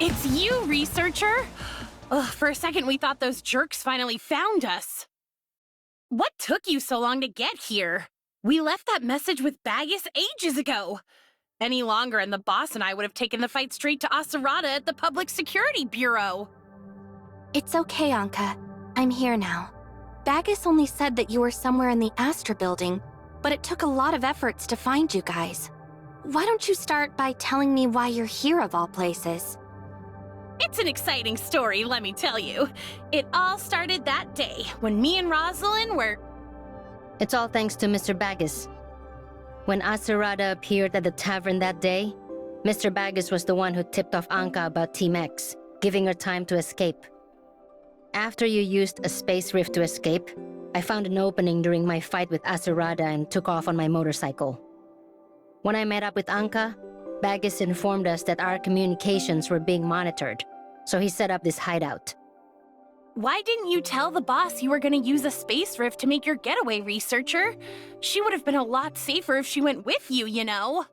It's you, researcher! Ugh, for a second we thought those jerks finally found us. What took you so long to get here? We left that message with Bagus ages ago. Any longer and the boss and I would have taken the fight straight to Asurada at the Public Security Bureau. It's okay, Anka. I'm here now. Bagus only said that you were somewhere in the Astra building, but it took a lot of efforts to find you guys. Why don't you start by telling me why you're here of all places? It's an exciting story, let me tell you. It all started that day when me and Rosalind were... It's all thanks to Mr. Bagus. When Asurada appeared at the tavern that day, Mr. Bagus was the one who tipped off Anka about Team X, giving her time to escape. After you used a space rift to escape, I found an opening during my fight with Asurada and took off on my motorcycle. When I met up with Anka, Bagus informed us that our communications were being monitored, so he set up this hideout. Why didn't you tell the boss you were gonna use a space rift to make your getaway, researcher? She would have been a lot safer if she went with you, you know?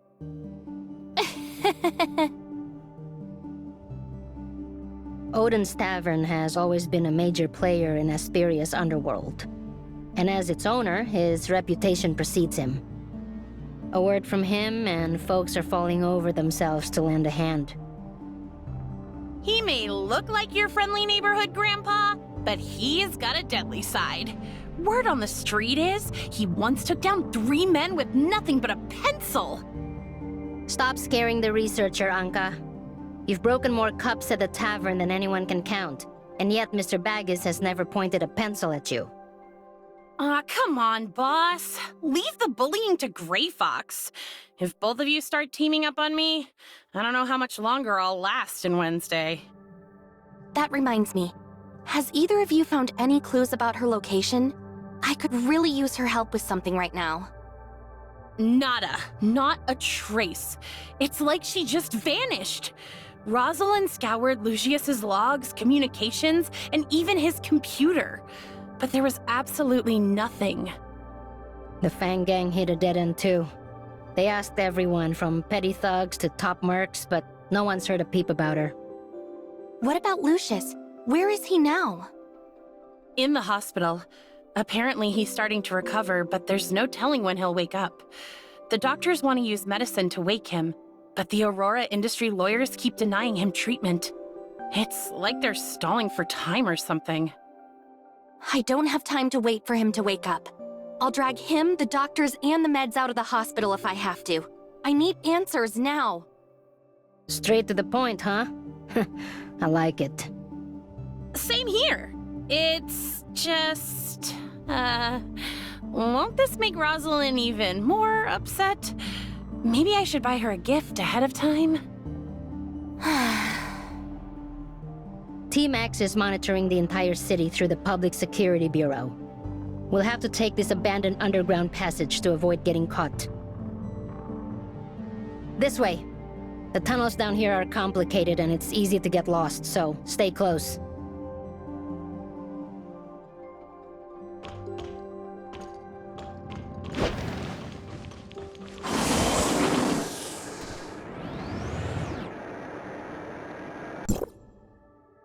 Odin's Tavern has always been a major player in Asperia's underworld. And as its owner, his reputation precedes him. A word from him, and folks are falling over themselves to lend a hand. He may look like your friendly neighborhood grandpa, but he's got a deadly side. Word on the street is, he once took down 3 men with nothing but a pencil. Stop scaring the researcher, Anka. You've broken more cups at the tavern than anyone can count, and yet Mr. Bagus has never pointed a pencil at you. Aw, come on, boss. Leave the bullying to Gray Fox. If both of you start teaming up on me, I don't know how much longer I'll last in Wednesday. That reminds me. Has either of you found any clues about her location? I could really use her help with something right now. Nada. Not a trace. It's like she just vanished. Rosalind scoured Lucius's logs, communications, and even his computer. But there was absolutely nothing. The Fang Gang hit a dead end too. They asked everyone from petty thugs to top mercs, but no one's heard a peep about her. What about Lucius? Where is he now? In the hospital. Apparently he's starting to recover, but there's no telling when he'll wake up. The doctors want to use medicine to wake him, but the Aurora industry lawyers keep denying him treatment. It's like they're stalling for time or something. I don't have time to wait for him to wake up. I'll drag him, the doctors, and the meds out of the hospital if I have to. I need answers now. Straight to the point, huh? I like it. Same here. It's just... won't this make Rosalind even more upset? Maybe I should buy her a gift ahead of time? Team X is monitoring the entire city through the Public Security Bureau. We'll have to take this abandoned underground passage to avoid getting caught. This way. The tunnels down here are complicated and it's easy to get lost, so stay close.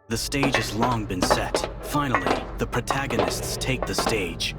The stage has long been set. Finally, the protagonists take the stage.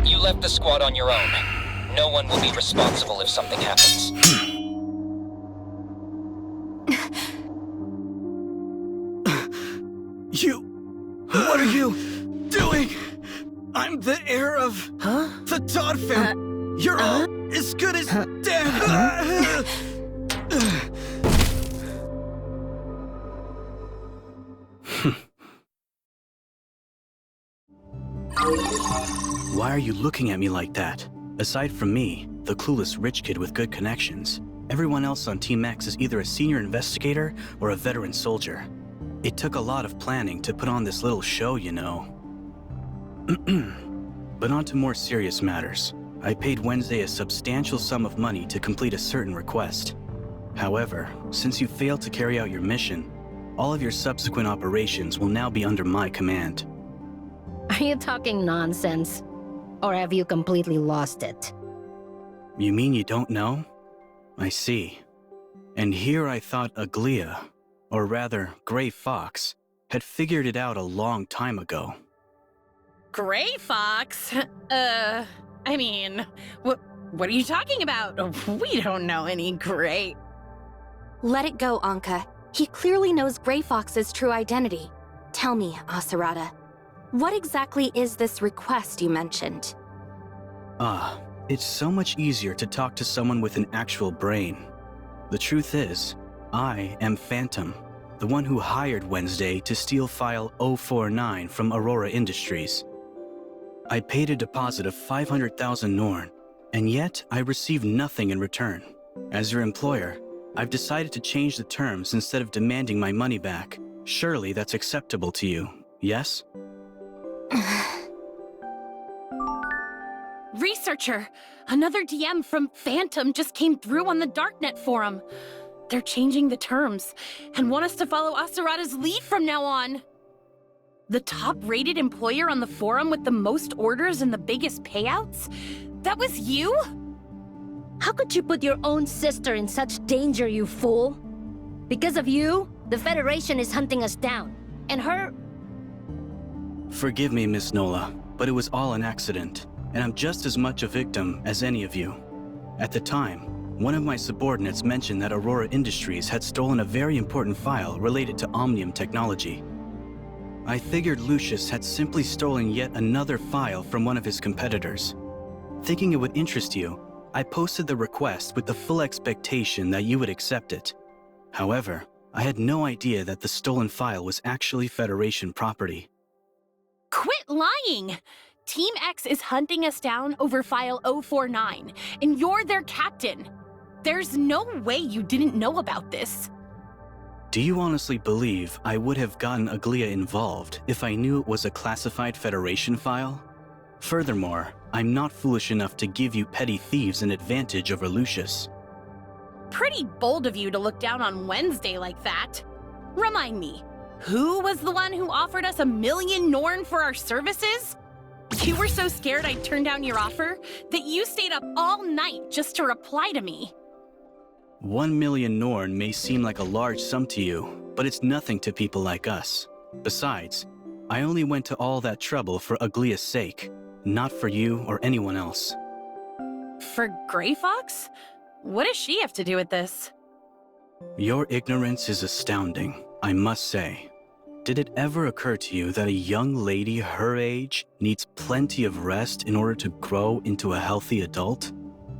You left the squad on your own. No one will be responsible if something happens. What are you doing? I'm the heir of the Todd family. You're all as good as dead. Why are you looking at me like that? Aside from me, the clueless rich kid with good connections, everyone else on Team X is either a senior investigator or a veteran soldier. It took a lot of planning to put on this little show, you know. But on to more serious matters. I paid Wednesday a substantial sum of money to complete a certain request. However, since you failed to carry out your mission, all of your subsequent operations will now be under my command. Are you talking nonsense? Or have you completely lost it? You mean you don't know? I see. And here I thought Aglia, or rather, Gray Fox, had figured it out a long time ago. Gray Fox? I mean, what are you talking about? We don't know any Gray. Let it go, Anka. He clearly knows Gray Fox's true identity. Tell me, Asarada, what exactly is this request you mentioned? It's so much easier to talk to someone with an actual brain. The truth is, I am Phantom, the one who hired Wednesday to steal file 049 from Aurora Industries. I paid a deposit of 500,000 Norn, and yet I received nothing in return. As your employer, I've decided to change the terms instead of demanding my money back. Surely that's acceptable to you, yes? Researcher, another DM from Phantom just came through on the Darknet forum. They're changing the terms and want us to follow Asarada's lead from now on. The top-rated employer on the forum with the most orders and the biggest payouts? That was you? How could you put your own sister in such danger, you fool? Because of you, the Federation is hunting us down. And her... Forgive me, Miss Nola, but it was all an accident, and I'm just as much a victim as any of you. At the time, one of my subordinates mentioned that Aurora Industries had stolen a very important file related to Omnium technology. I figured Lucius had simply stolen yet another file from one of his competitors. Thinking it would interest you, I posted the request with the full expectation that you would accept it. However, I had no idea that the stolen file was actually Federation property. Quit lying! Team X is hunting us down over file 049, and you're their captain. There's no way you didn't know about this. Do you honestly believe I would have gotten Aglia involved if I knew it was a classified Federation file? Furthermore, I'm not foolish enough to give you petty thieves an advantage over Lucius. Pretty bold of you to look down on Wednesday like that. Remind me, who was the one who offered us 1 million Norn for our services? You were so scared I'd turn down your offer that you stayed up all night just to reply to me. 1 million Norn may seem like a large sum to you, but it's nothing to people like us. Besides, I only went to all that trouble for Aglia's sake, not for you or anyone else. For Gray Fox? What does she have to do with this? Your ignorance is astounding, I must say. Did it ever occur to you that a young lady her age needs plenty of rest in order to grow into a healthy adult?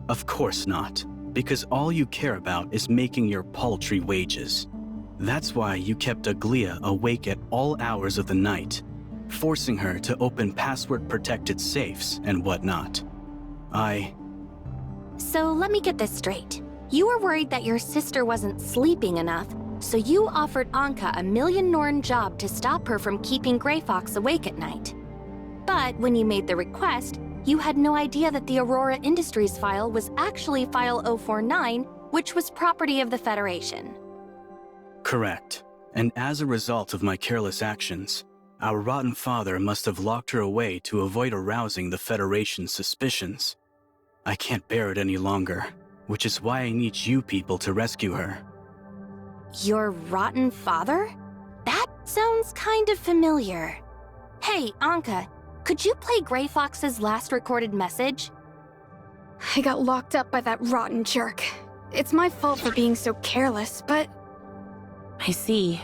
Of course not, because all you care about is making your paltry wages. That's why you kept Aglia awake at all hours of the night. forcing her to open password-protected safes and whatnot. So let me get this straight. You were worried that your sister wasn't sleeping enough, so you offered Anka a million Norn job to stop her from keeping Grey Fox awake at night. But when you made the request, you had no idea that the Aurora Industries file was actually File 049, which was property of the Federation. Correct. And as a result of my careless actions, our rotten father must have locked her away to avoid arousing the Federation's suspicions. I can't bear it any longer, which is why I need you people to rescue her. Your rotten father? That sounds kind of familiar. Hey, Anka, could you play Grey Fox's last recorded message? I got locked up by that rotten jerk. It's my fault for being so careless, but... I see.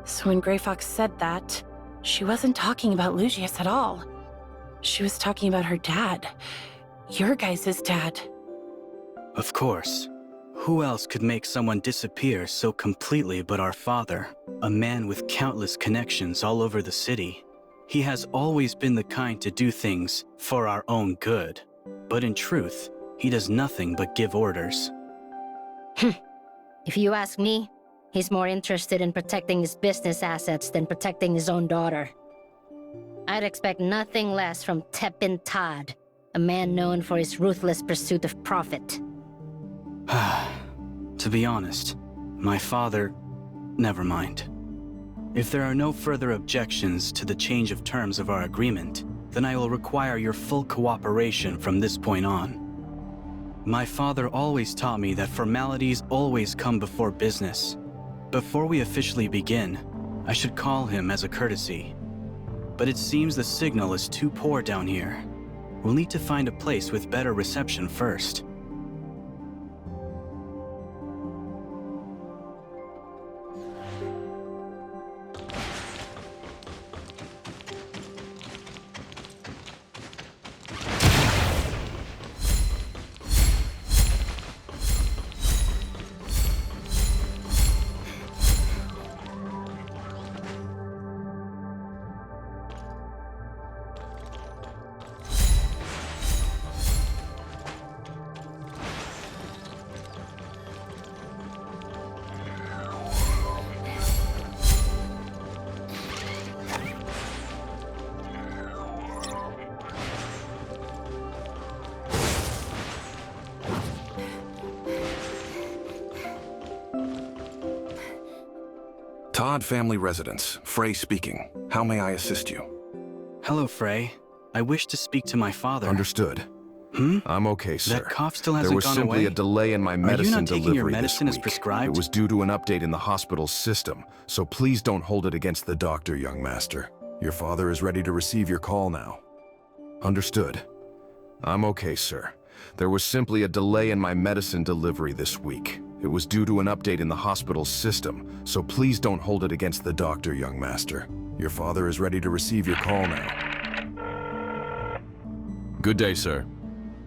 So when Grey Fox said that, she wasn't talking about Lucius at all. She was talking about her dad. Your guys' dad. Of course. Who else could make someone disappear so completely but our father, a man with countless connections all over the city? He has always been the kind to do things for our own good. But in truth, he does nothing but give orders. If you ask me, he's more interested in protecting his business assets than protecting his own daughter. I'd expect nothing less from Tepin Todd, a man known for his ruthless pursuit of profit. To be honest, my father... Never mind. If there are no further objections to the change of terms of our agreement, then I will require your full cooperation from this point on. My father always taught me that formalities always come before business. Before we officially begin, I should call him as a courtesy. But it seems the signal is too poor down here. We'll need to find a place with better reception first. Todd Family Residence, Frey speaking. How may I assist you? Hello, Frey. I wish to speak to my father. Understood. I'm okay, sir. That cough still hasn't There was gone simply away? a delay in my medicine Are you not taking delivery your medicine this as week. prescribed? It was due to an update in the hospital's system, so please don't hold it against the doctor, young master. Your father is ready to receive your call now. Understood. I'm okay, sir. There was simply a delay in my medicine delivery this week. It was due to an update in the hospital's system, so please don't hold it against the doctor, young master. Your father is ready to receive your call now. Good day, sir.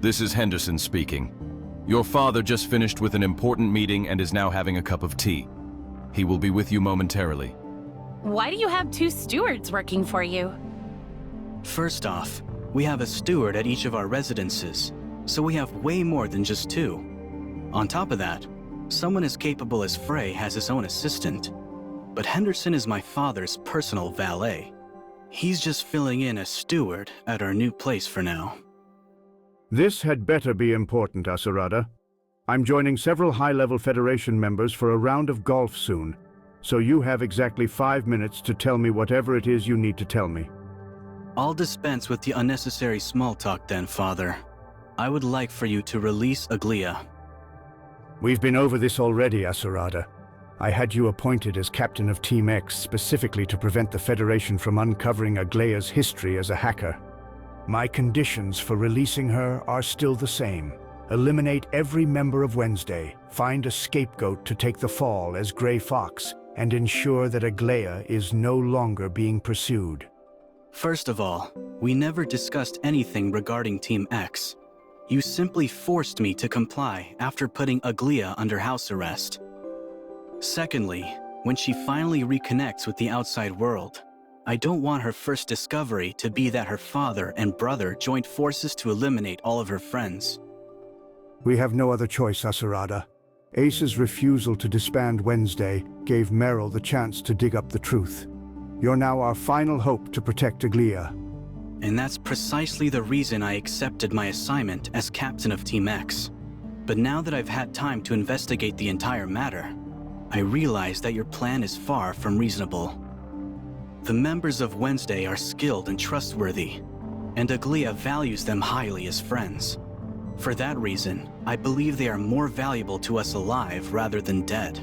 This is Henderson speaking. Your father just finished with an important meeting and is now having a cup of tea. He will be with you momentarily. Why do you have two stewards working for you? First off, we have a steward at each of our residences, so we have way more than just two. On top of that, someone as capable as Frey has his own assistant. But Henderson is my father's personal valet. He's just filling in as steward at our new place for now. This had better be important, Asurada. I'm joining several high-level Federation members for a round of golf soon, so you have exactly 5 minutes to tell me whatever it is you need to tell me. I'll dispense with the unnecessary small talk then, Father. I would like for you to release Aglia. We've been over this already, Asurada. I had you appointed as captain of Team X specifically to prevent the Federation from uncovering Aglia's history as a hacker. My conditions for releasing her are still the same. Eliminate every member of Wednesday, find a scapegoat to take the fall as Grey Fox, and ensure that Aglia is no longer being pursued. First of all, we never discussed anything regarding Team X. You simply forced me to comply after putting Aglia under house arrest. Secondly, when she finally reconnects with the outside world, I don't want her first discovery to be that her father and brother joined forces to eliminate all of her friends. We have no other choice, Asurada. Ace's refusal to disband Wednesday gave Meryl the chance to dig up the truth. You're now our final hope to protect Aglia. And that's precisely the reason I accepted my assignment as captain of Team X. But now that I've had time to investigate the entire matter, I realize that your plan is far from reasonable. The members of Wednesday are skilled and trustworthy, and Aglia values them highly as friends. For that reason, I believe they are more valuable to us alive rather than dead.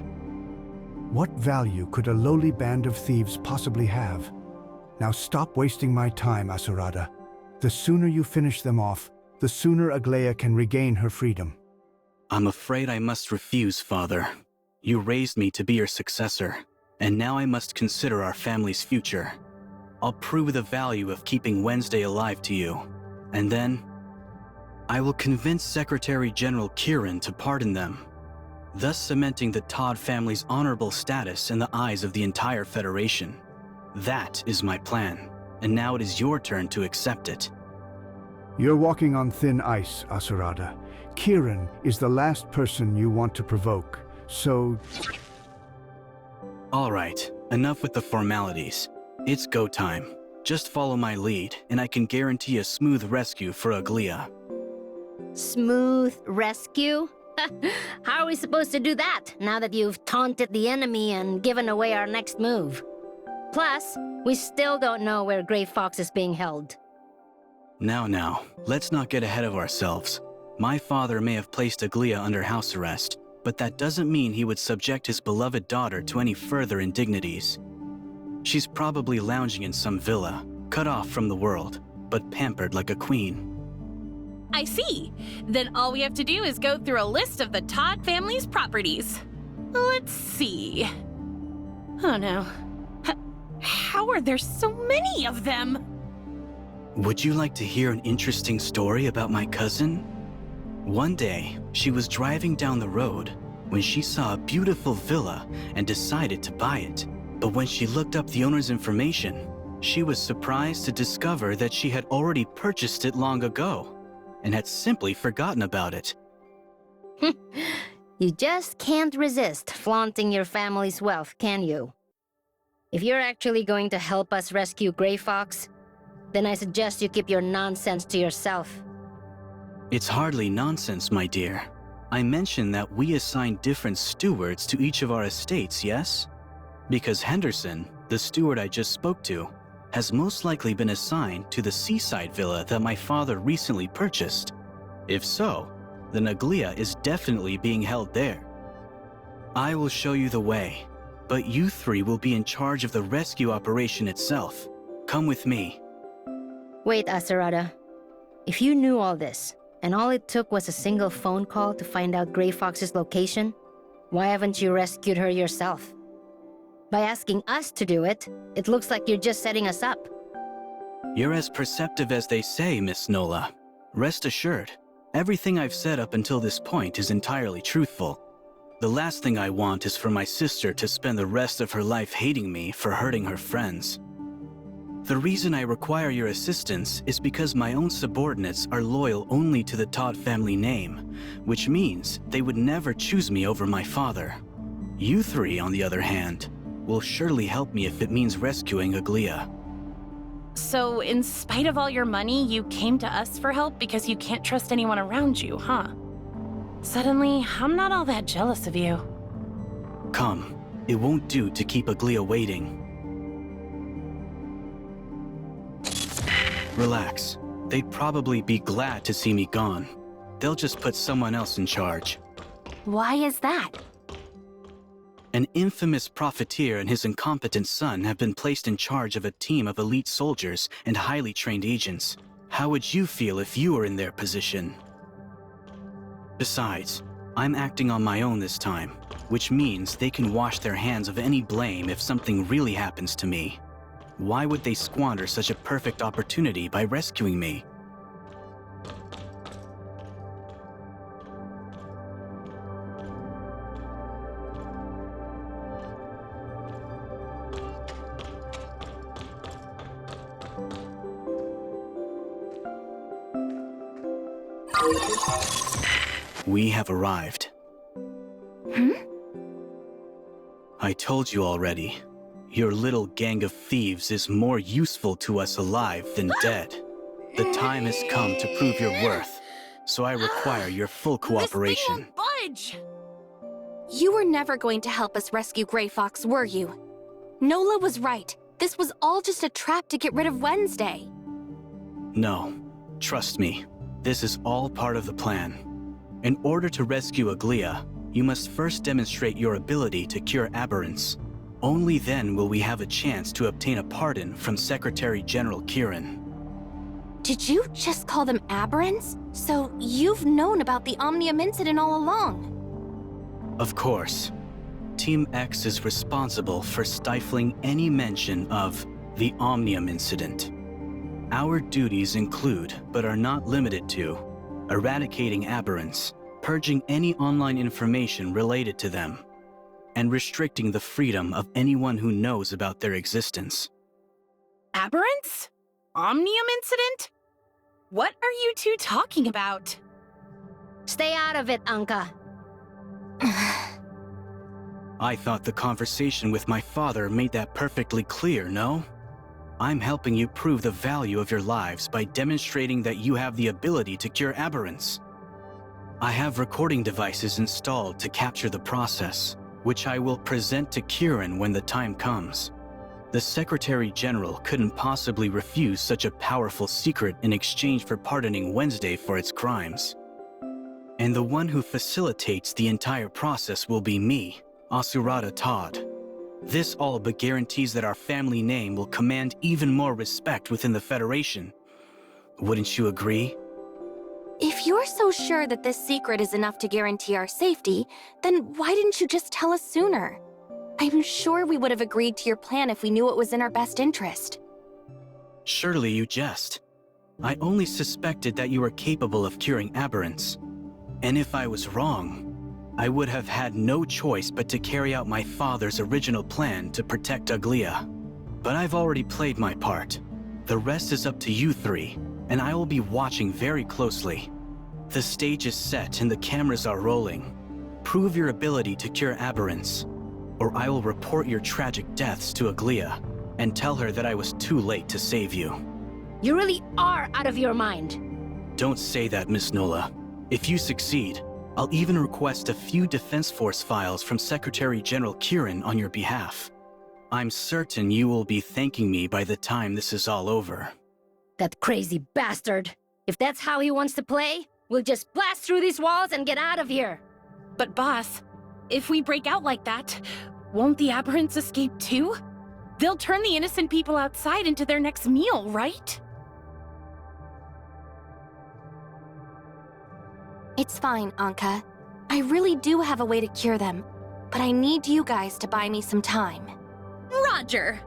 What value could a lowly band of thieves possibly have? Now stop wasting my time, Asurada. The sooner you finish them off, the sooner Aglia can regain her freedom. I'm afraid I must refuse, Father. You raised me to be your successor, and now I must consider our family's future. I'll prove the value of keeping Wednesday alive to you, and then I will convince Secretary General Kieran to pardon them, thus cementing the Todd family's honorable status in the eyes of the entire Federation. That is my plan, and now it is your turn to accept it. You're walking on thin ice, Asurada. Kieran is the last person you want to provoke, so... All right, enough with the formalities. It's go time. Just follow my lead, and I can guarantee a smooth rescue for Aglia. Smooth rescue? How are we supposed to do that, now that you've taunted the enemy and given away our next move? Plus, we still don't know where Grey Fox is being held. Now, let's not get ahead of ourselves. My father may have placed Aglia under house arrest, but that doesn't mean he would subject his beloved daughter to any further indignities. She's probably lounging in some villa, cut off from the world, but pampered like a queen. I see. Then all we have to do is go through a list of the Todd family's properties. Let's see. Oh no. How are there so many of them? Would you like to hear an interesting story about my cousin? One day, she was driving down the road when she saw a beautiful villa and decided to buy it. But when she looked up the owner's information, she was surprised to discover that she had already purchased it long ago and had simply forgotten about it. You just can't resist flaunting your family's wealth, can you? If you're actually going to help us rescue Grey Fox, then I suggest you keep your nonsense to yourself. It's hardly nonsense, my dear. I mentioned that we assign different stewards to each of our estates, yes? Because Henderson, the steward I just spoke to, has most likely been assigned to the seaside villa that my father recently purchased. If so, then Aglia is definitely being held there. I will show you the way, but you three will be in charge of the rescue operation itself. Come with me. Wait, Asurada. If you knew all this, and all it took was a single phone call to find out Grey Fox's location, why haven't you rescued her yourself? By asking us to do it, it looks like you're just setting us up. You're as perceptive as they say, Miss Nola. Rest assured, everything I've said up until this point is entirely truthful. The last thing I want is for my sister to spend the rest of her life hating me for hurting her friends. The reason I require your assistance is because my own subordinates are loyal only to the Todd family name, which means they would never choose me over my father. You three, on the other hand, will surely help me if it means rescuing Aglia. So, in spite of all your money, you came to us for help because you can't trust anyone around you, huh? Suddenly, I'm not all that jealous of you. Come, it won't do to keep Aglia waiting. Relax. They'd probably be glad to see me gone. They'll just put someone else in charge. Why is that? An infamous profiteer and his incompetent son have been placed in charge of a team of elite soldiers and highly trained agents. How would you feel if you were in their position? Besides, I'm acting on my own this time, which means they can wash their hands of any blame if something really happens to me. Why would they squander such a perfect opportunity by rescuing me? We have arrived. I told you already. Your little gang of thieves is more useful to us alive than dead. The time has come to prove your worth, so I require your full cooperation. This thing won't budge! You were never going to help us rescue Gray Fox, were you? Nola was right. This was all just a trap to get rid of Wednesday. No, trust me. This is all part of the plan. In order to rescue Aglia, you must first demonstrate your ability to cure aberrance. Only then will we have a chance to obtain a pardon from Secretary General Kieran. Did you just call them aberrants? So you've known about the Omnium incident all along? Of course. Team X is responsible for stifling any mention of the Omnium incident. Our duties include, but are not limited to, eradicating aberrants, purging any online information related to them, and restricting the freedom of anyone who knows about their existence. Aberrants? Omnium incident? What are you two talking about? Stay out of it, Anka. I thought the conversation with my father made that perfectly clear, no? I'm helping you prove the value of your lives by demonstrating that you have the ability to cure aberrants. I have recording devices installed to capture the process, which I will present to Kieran when the time comes. The Secretary General couldn't possibly refuse such a powerful secret in exchange for pardoning Wednesday for its crimes. And the one who facilitates the entire process will be me, Asurada Todd. This all but guarantees that our family name will command even more respect within the Federation. Wouldn't you agree? If you're so sure that this secret is enough to guarantee our safety, then why didn't you just tell us sooner? I'm sure we would have agreed to your plan if we knew it was in our best interest. Surely you jest. I only suspected that you were capable of curing aberrants. And if I was wrong, I would have had no choice but to carry out my father's original plan to protect Aglia. But I've already played my part. The rest is up to you three, and I will be watching very closely. The stage is set and the cameras are rolling. Prove your ability to cure aberrants, or I will report your tragic deaths to Aglia and tell her that I was too late to save you. You really are out of your mind. Don't say that, Miss Nola. If you succeed, I'll even request a few Defense Force files from Secretary General Kieran on your behalf. I'm certain you will be thanking me by the time this is all over. That crazy bastard. If that's how he wants to play, we'll just blast through these walls and get out of here. But boss, if we break out like that, won't the aberrants escape too? They'll turn the innocent people outside into their next meal, right? It's fine, Anka. I really do have a way to cure them, but I need you guys to buy me some time. Roger!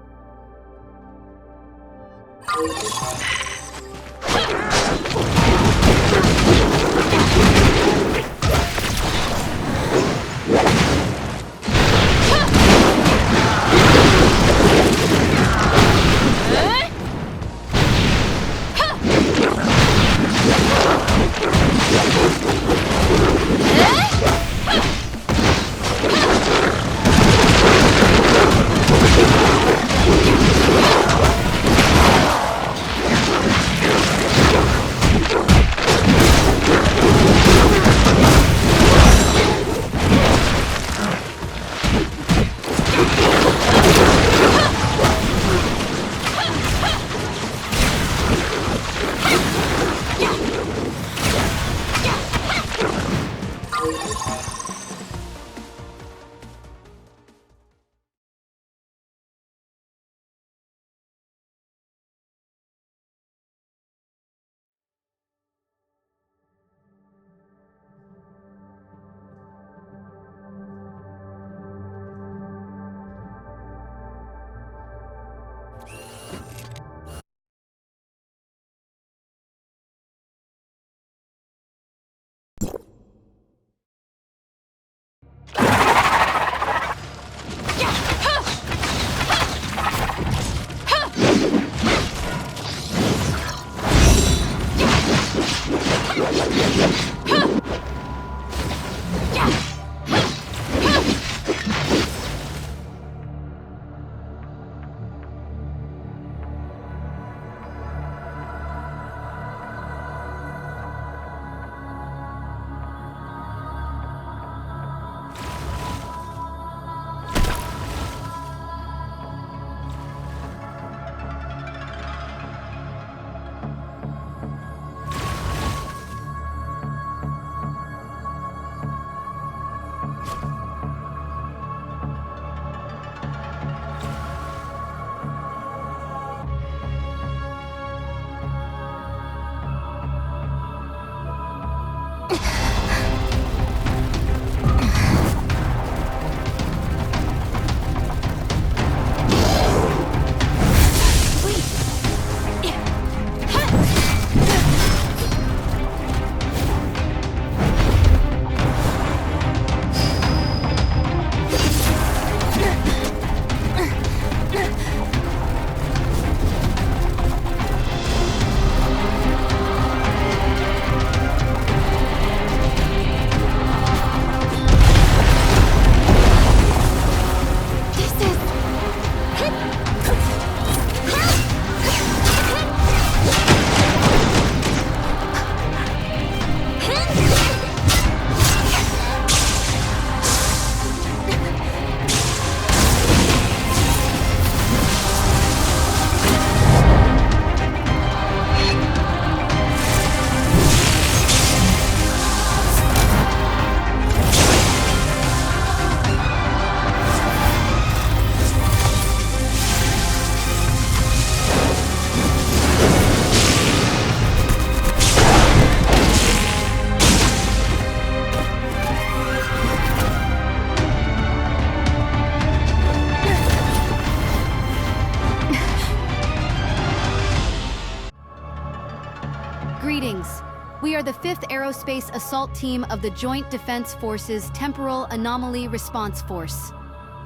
Greetings. We are the 5th Aerospace Assault Team of the Joint Defense Forces Temporal Anomaly Response Force.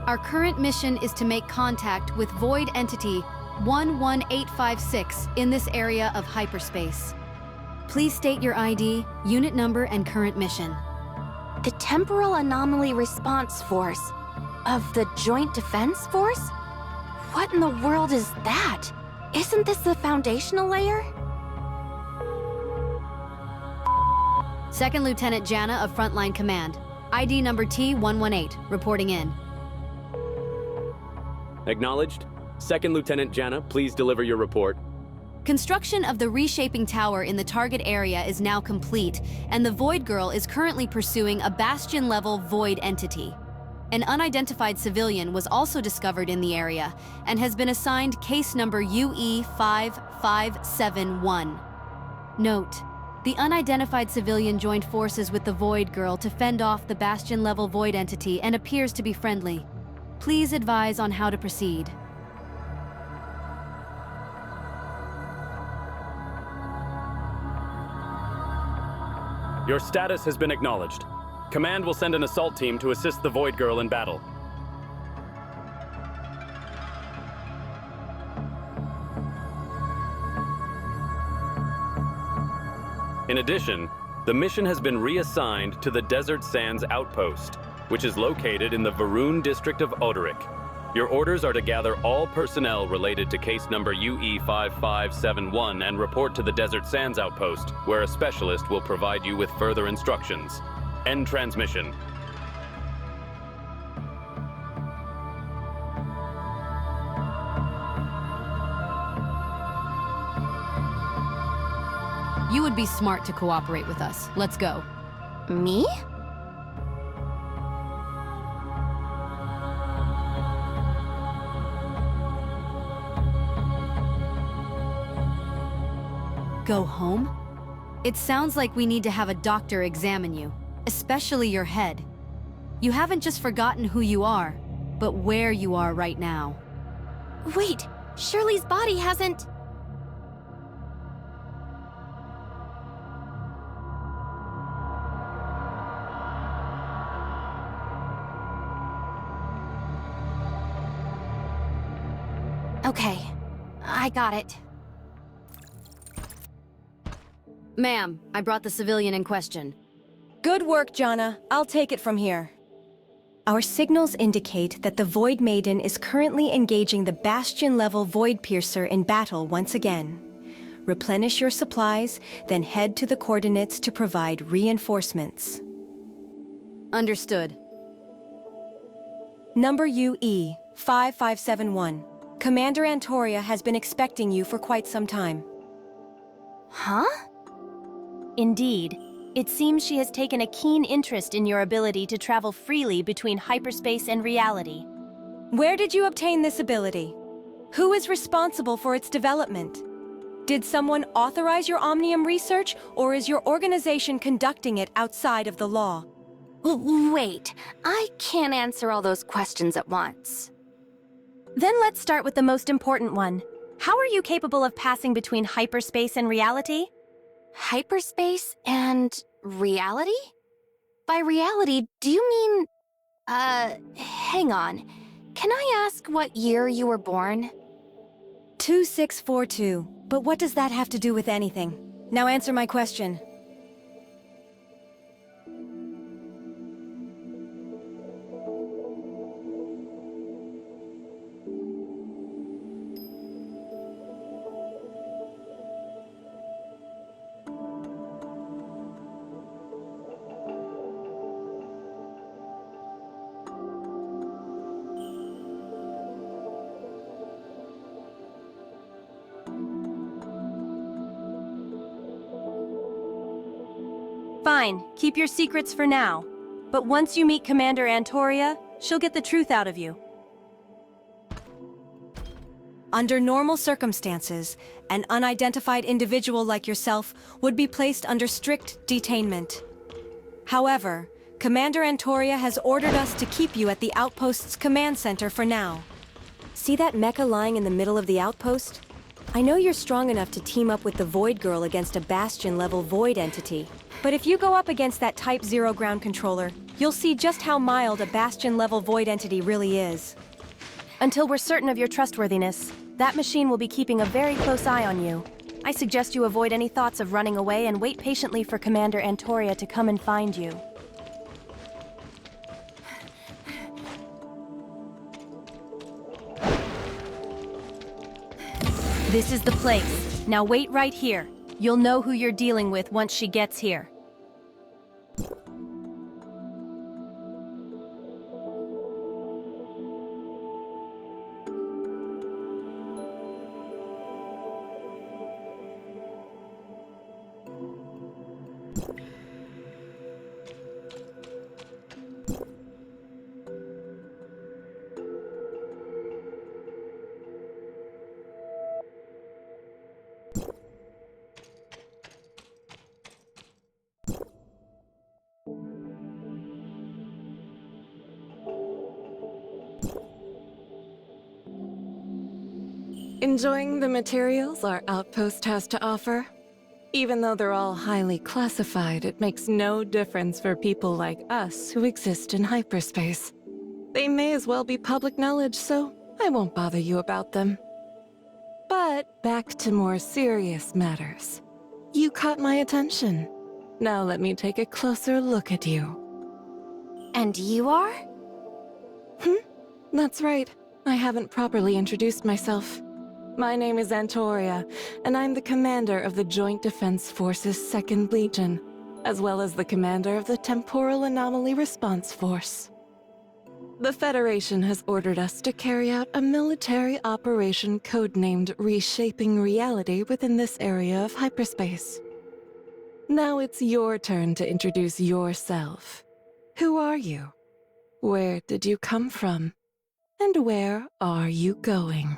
Our current mission is to make contact with Void Entity 11856 in this area of hyperspace. Please state your ID, unit number, and current mission. The Temporal Anomaly Response Force of the Joint Defense Force? What in the world is that? Isn't this the foundational layer? Second Lieutenant Jana of Frontline Command. ID number T118, reporting in. Acknowledged. Second Lieutenant Jana, please deliver your report. Construction of the reshaping tower in the target area is now complete, and the Void Girl is currently pursuing a Bastion-level Void entity. An unidentified civilian was also discovered in the area and has been assigned case number UE5571. Note: the unidentified civilian joined forces with the Void Girl to fend off the Bastion-level Void entity and appears to be friendly. Please advise on how to proceed. Your status has been acknowledged. Command will send an assault team to assist the Void Girl in battle. In addition, the mission has been reassigned to the Desert Sands Outpost, which is located in the Varun district of Oderic. Your orders are to gather all personnel related to case number UE5571 and report to the Desert Sands Outpost, where a specialist will provide you with further instructions. End transmission. You would be smart to cooperate with us. Let's go. Me? Go home? It sounds like we need to have a doctor examine you, especially your head. You haven't just forgotten who you are, but where you are right now. Wait, Shirley's body hasn't... Okay, I got it. Ma'am, I brought the civilian in question. Good work, Jana. I'll take it from here. Our signals indicate that the Void Maiden is currently engaging the Bastion-level Void Piercer in battle once again. Replenish your supplies, then head to the coordinates to provide reinforcements. Understood. Number UE 5571. Commander Antoria has been expecting you for quite some time. Huh? Indeed. It seems she has taken a keen interest in your ability to travel freely between hyperspace and reality. Where did you obtain this ability? Who is responsible for its development? Did someone authorize your Omnium research, or is your organization conducting it outside of the law? Wait, I can't answer all those questions at once. Then let's start with the most important one. How are you capable of passing between hyperspace and reality? Hyperspace and reality? By reality, do you mean... hang on. Can I ask what year you were born? 2642. But what does that have to do with anything? Now answer my question. Fine, keep your secrets for now. But once you meet Commander Antoria, she'll get the truth out of you. Under normal circumstances, an unidentified individual like yourself would be placed under strict detainment. However, Commander Antoria has ordered us to keep you at the outpost's command center for now. See that mecha lying in the middle of the outpost? I know you're strong enough to team up with the Void Girl against a Bastion-level Void entity. But if you go up against that Type 0 ground controller, you'll see just how mild a Bastion-level Void entity really is. Until we're certain of your trustworthiness, that machine will be keeping a very close eye on you. I suggest you avoid any thoughts of running away and wait patiently for Commander Antoria to come and find you. This is the place. Now wait right here. You'll know who you're dealing with once she gets here. Enjoying the materials our outpost has to offer? Even though they're all highly classified, it makes no difference for people like us who exist in hyperspace. They may as well be public knowledge, so I won't bother you about them. But back to more serious matters. You caught my attention. Now let me take a closer look at you. And you are? That's right. I haven't properly introduced myself. My name is Antoria, and I'm the commander of the Joint Defense Force's 2nd Legion, as well as the commander of the Temporal Anomaly Response Force. The Federation has ordered us to carry out a military operation codenamed Reshaping Reality within this area of hyperspace. Now it's your turn to introduce yourself. Who are you? Where did you come from? And where are you going?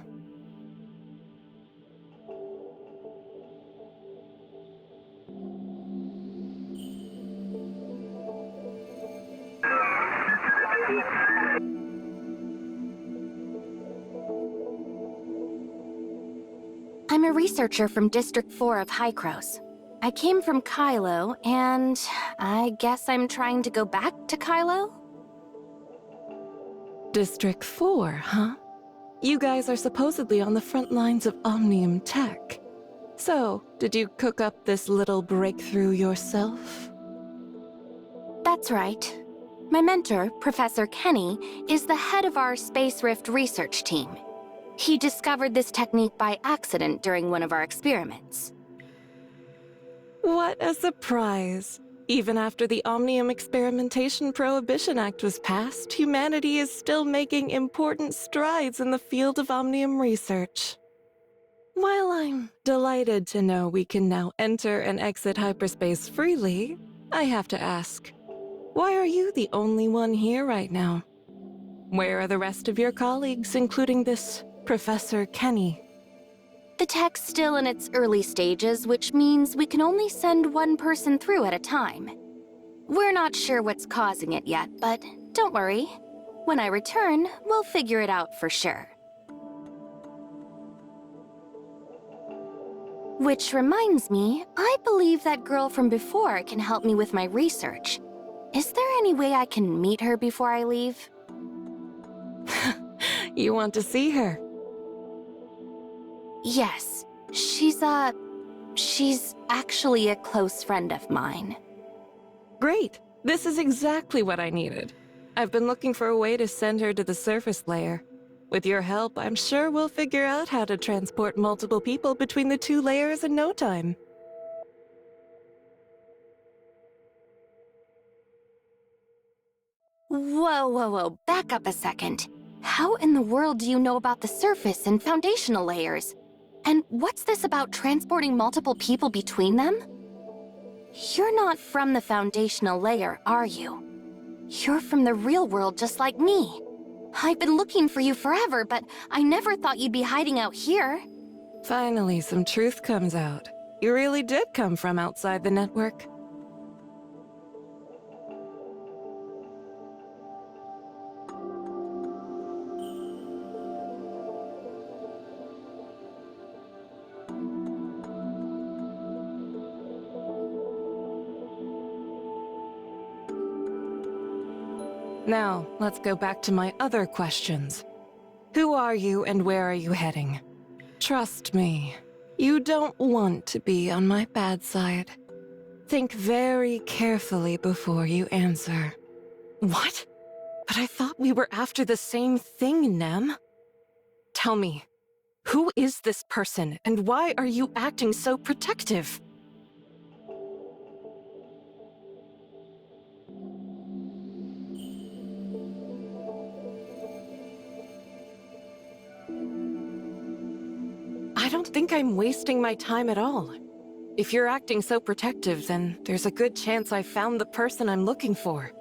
I'm a researcher from District 4 of Hykros. I came from Kylo, and I guess I'm trying to go back to Kylo? District 4, huh? You guys are supposedly on the front lines of Omnium tech. So, did you cook up this little breakthrough yourself? That's right. My mentor, Professor Kenny, is the head of our Space Rift research team. He discovered this technique by accident during one of our experiments. What a surprise! Even after the Omnium Experimentation Prohibition Act was passed, humanity is still making important strides in the field of Omnium research. While I'm delighted to know we can now enter and exit hyperspace freely, I have to ask, why are you the only one here right now? Where are the rest of your colleagues, including this Professor Kenny? The tech's still in its early stages, which means we can only send one person through at a time. We're not sure what's causing it yet, but don't worry. When I return, we'll figure it out for sure. Which reminds me, I believe that girl from before can help me with my research. Is there any way I can meet her before I leave? You want to see her? Yes. She's actually a close friend of mine. Great! This is exactly what I needed. I've been looking for a way to send her to the surface layer. With your help, I'm sure we'll figure out how to transport multiple people between the two layers in no time. Whoa, back up a second. How in the world do you know about the surface and foundational layers? And what's this about transporting multiple people between them? You're not from the foundational layer, are you? You're from the real world just like me. I've been looking for you forever, but I never thought you'd be hiding out here. Finally, some truth comes out. You really did come from outside the network. Now, let's go back to my other questions. Who are you and where are you heading? Trust me, you don't want to be on my bad side. Think very carefully before you answer. What? But I thought we were after the same thing, Nem. Tell me, who is this person and why are you acting so protective? I don't think I'm wasting my time at all. If you're acting so protective, then there's a good chance I found the person I'm looking for.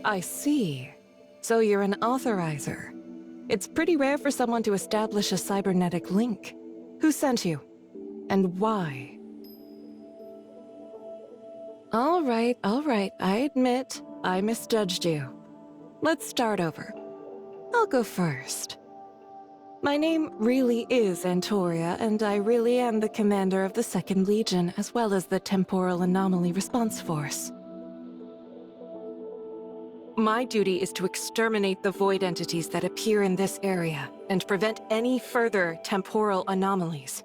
I see. So you're an authorizer. It's pretty rare for someone to establish a cybernetic link. Who sent you? And why? All right, I admit, I misjudged you. Let's start over. I'll go first. My name really is Antoria, and I really am the commander of the 2nd Legion, as well as the Temporal Anomaly Response Force. My duty is to exterminate the void entities that appear in this area, and prevent any further temporal anomalies.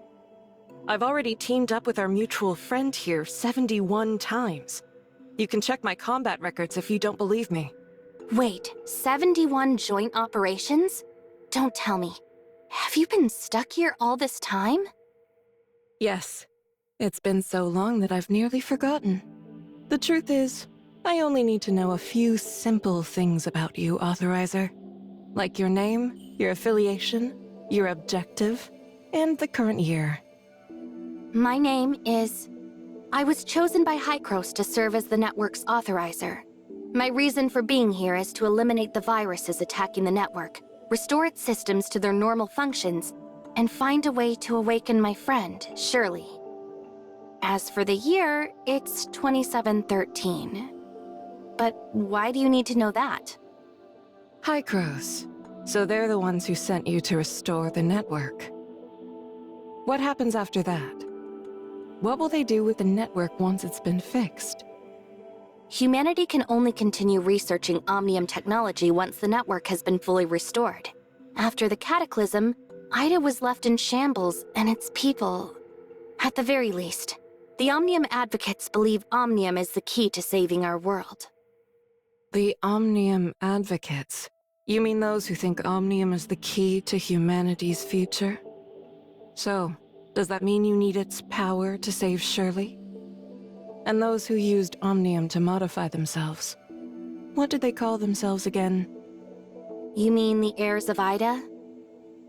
I've already teamed up with our mutual friend here 71 times. You can check my combat records if you don't believe me. Wait, 71 joint operations? Don't tell me. Have you been stuck here all this time? Yes. It's been so long that I've nearly forgotten. The truth is, I only need to know a few simple things about you, Authorizer. Like your name, your affiliation, your objective, and the current year. My name is... I was chosen by Hycros to serve as the network's authorizer. My reason for being here is to eliminate the viruses attacking the network, restore its systems to their normal functions, and find a way to awaken my friend, Shirley. As for the year, it's 2713. But why do you need to know that? Hycros. So they're the ones who sent you to restore the network. What happens after that? What will they do with the network once it's been fixed? Humanity can only continue researching Omnium technology once the network has been fully restored. After the cataclysm, Aida was left in shambles, and its people... At the very least, the Omnium advocates believe Omnium is the key to saving our world. The Omnium advocates? You mean those who think Omnium is the key to humanity's future? So, does that mean you need its power to save Shirley? And those who used Omnium to modify themselves? What did they call themselves again? You mean the heirs of Aida?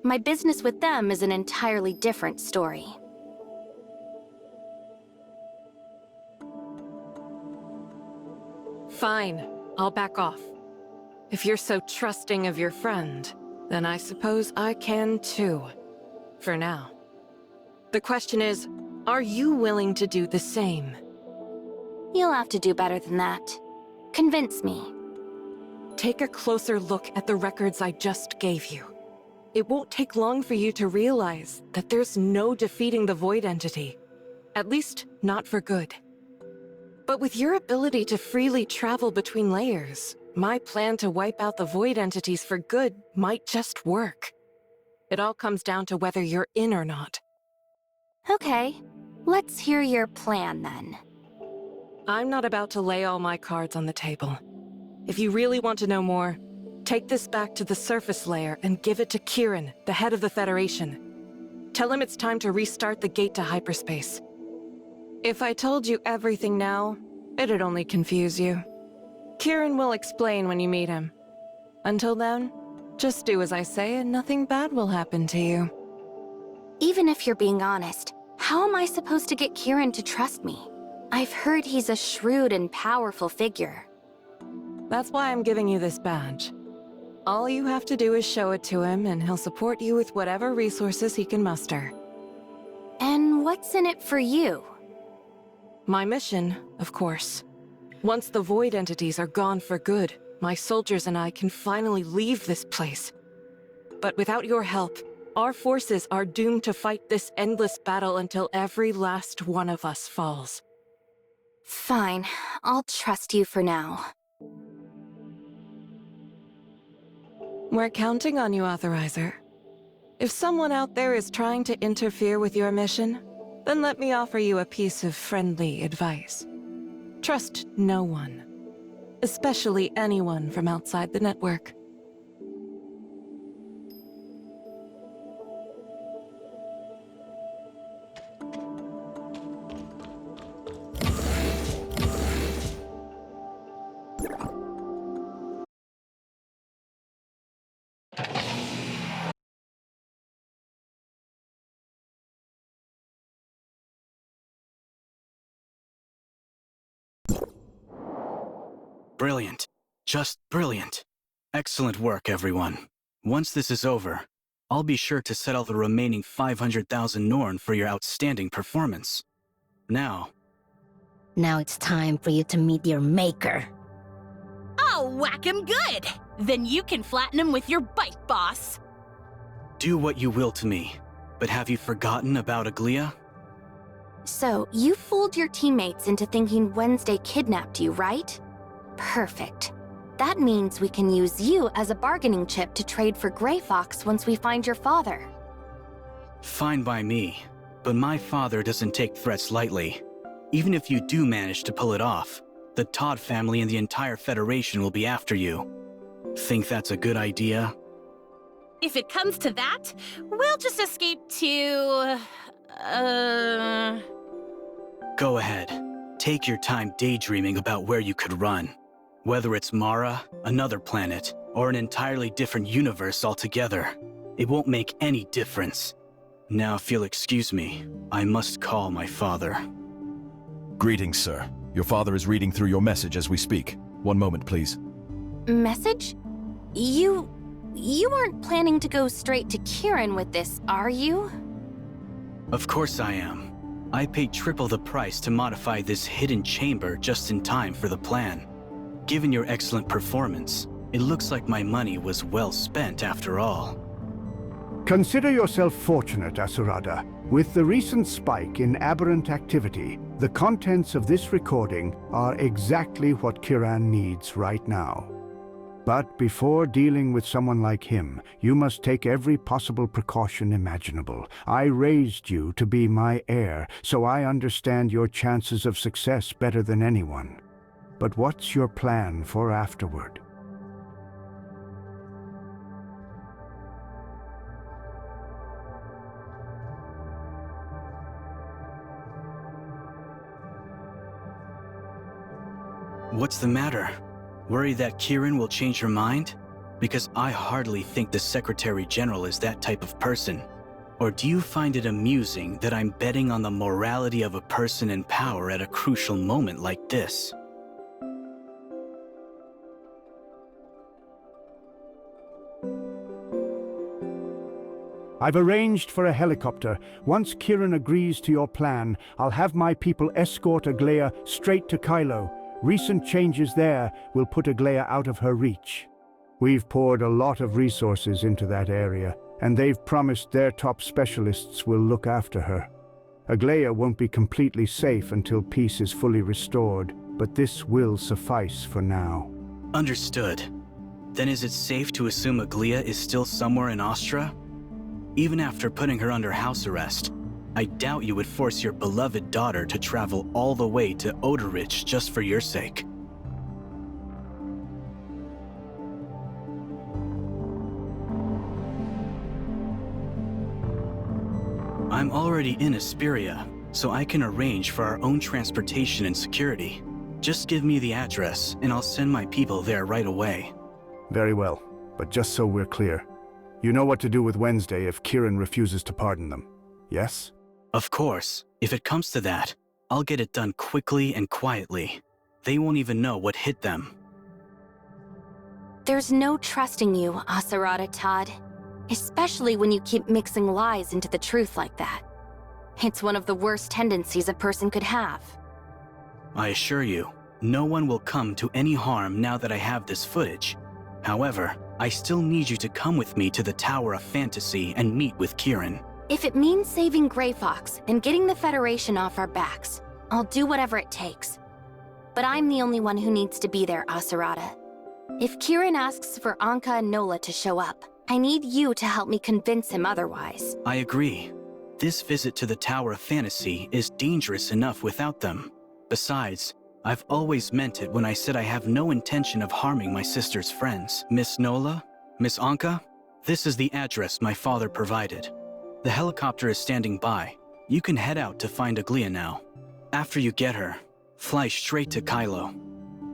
My business with them is an entirely different story. Fine, I'll back off. If you're so trusting of your friend, then I suppose I can too. For now. The question is, are you willing to do the same? You'll have to do better than that. Convince me. Take a closer look at the records I just gave you. It won't take long for you to realize that there's no defeating the Void Entity. At least, not for good. But with your ability to freely travel between layers, my plan to wipe out the Void Entities for good might just work. It all comes down to whether you're in or not. Okay, let's hear your plan then. I'm not about to lay all my cards on the table. If you really want to know more, take this back to the surface layer and give it to Kieran, the head of the Federation. Tell him it's time to restart the gate to hyperspace. If I told you everything now, it'd only confuse you. Kieran will explain when you meet him. Until then, just do as I say and nothing bad will happen to you. Even if you're being honest, how am I supposed to get Kieran to trust me? I've heard he's a shrewd and powerful figure. That's why I'm giving you this badge. All you have to do is show it to him and he'll support you with whatever resources he can muster. And what's in it for you? My mission, of course. Once the Void Entities are gone for good, my soldiers and I can finally leave this place. But without your help, our forces are doomed to fight this endless battle until every last one of us falls. Fine, I'll trust you for now. We're counting on you, Authorizer. If someone out there is trying to interfere with your mission, then let me offer you a piece of friendly advice. Trust no one, especially anyone from outside the network. Brilliant. Just brilliant. Excellent work, everyone. Once this is over, I'll be sure to settle the remaining 500,000 Norn for your outstanding performance. Now it's time for you to meet your maker. I'll whack him good! Then you can flatten him with your bike, boss. Do what you will to me, but have you forgotten about Aglia? So, you fooled your teammates into thinking Wednesday kidnapped you, right? Perfect. That means we can use you as a bargaining chip to trade for Grey Fox once we find your father. Fine by me, but my father doesn't take threats lightly. Even if you do manage to pull it off, the Todd family and the entire Federation will be after you. Think that's a good idea? If it comes to that, we'll just escape to... Go ahead. take your time daydreaming about where you could run. Whether it's Mara, another planet, or an entirely different universe altogether, it won't make any difference. Now, if you'll excuse me, I must call my father. Greetings, sir. Your father is reading through your message as we speak. One moment, please. Message? You aren't planning to go straight to Kieran with this, are you? Of course I am. I paid triple the price to modify this hidden chamber just in time for the plan. Given your excellent performance, it looks like my money was well spent after all. Consider yourself fortunate, Asurada. With the recent spike in aberrant activity, the contents of this recording are exactly what Kieran needs right now. But before dealing with someone like him, you must take every possible precaution imaginable. I raised you to be my heir, so I understand your chances of success better than anyone. But what's your plan for afterward? What's the matter? Worry that Kieran will change her mind? Because I hardly think the Secretary General is that type of person. Or do you find it amusing that I'm betting on the morality of a person in power at a crucial moment like this? I've arranged for a helicopter. Once Kieran agrees to your plan, I'll have my people escort Aglaya straight to Kylo. Recent changes there will put Aglaya out of her reach. We've poured a lot of resources into that area, and they've promised their top specialists will look after her. Aglaya won't be completely safe until peace is fully restored, but this will suffice for now. Understood. Then is it safe to assume Aglaya is still somewhere in Astra? Even after putting her under house arrest, I doubt you would force your beloved daughter to travel all the way to Odorich just for your sake. I'm already in Asperia, so I can arrange for our own transportation and security. Just give me the address, and I'll send my people there right away. Very well, but just so we're clear, you know what to do with Wednesday if Kieran refuses to pardon them, yes? Of course. If it comes to that, I'll get it done quickly and quietly. They won't even know what hit them. There's no trusting you, Asurada Todd. Especially when you keep mixing lies into the truth like that. It's one of the worst tendencies a person could have. I assure you, no one will come to any harm now that I have this footage. However, I still need you to come with me to the Tower of Fantasy and meet with Kieran. If it means saving Grey Fox and getting the Federation off our backs, I'll do whatever it takes. But I'm the only one who needs to be there, Asurada. If Kieran asks for Anka and Nola to show up, I need you to help me convince him otherwise. I agree. This visit to the Tower of Fantasy is dangerous enough without them. Besides, I've always meant it when I said I have no intention of harming my sister's friends. Miss Nola? Miss Anka? This is the address my father provided. The helicopter is standing by. You can head out to find Aglaya now. After you get her, fly straight to Kylo.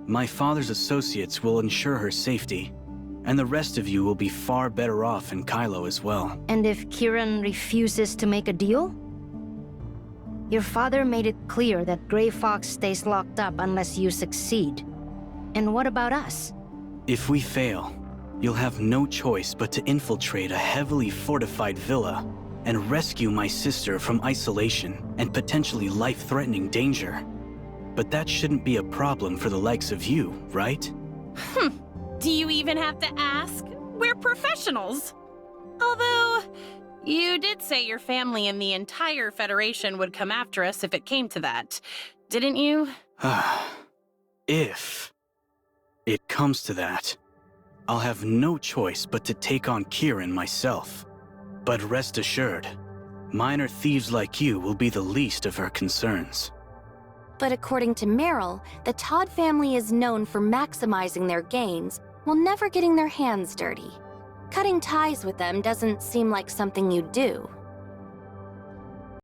My father's associates will ensure her safety, and the rest of you will be far better off in Kylo as well. And if Kieran refuses to make a deal? Your father made it clear that Grey Fox stays locked up unless you succeed. And what about us? If we fail, you'll have no choice but to infiltrate a heavily fortified villa and rescue my sister from isolation and potentially life-threatening danger. But that shouldn't be a problem for the likes of you, right? Do you even have to ask? We're professionals. Although, you did say your family and the entire Federation would come after us if it came to that, didn't you? If it comes to that, I'll have no choice but to take on Kieran myself. But rest assured, minor thieves like you will be the least of her concerns. But according to Meryl, the Todd family is known for maximizing their gains while never getting their hands dirty. Cutting ties with them doesn't seem like something you'd do.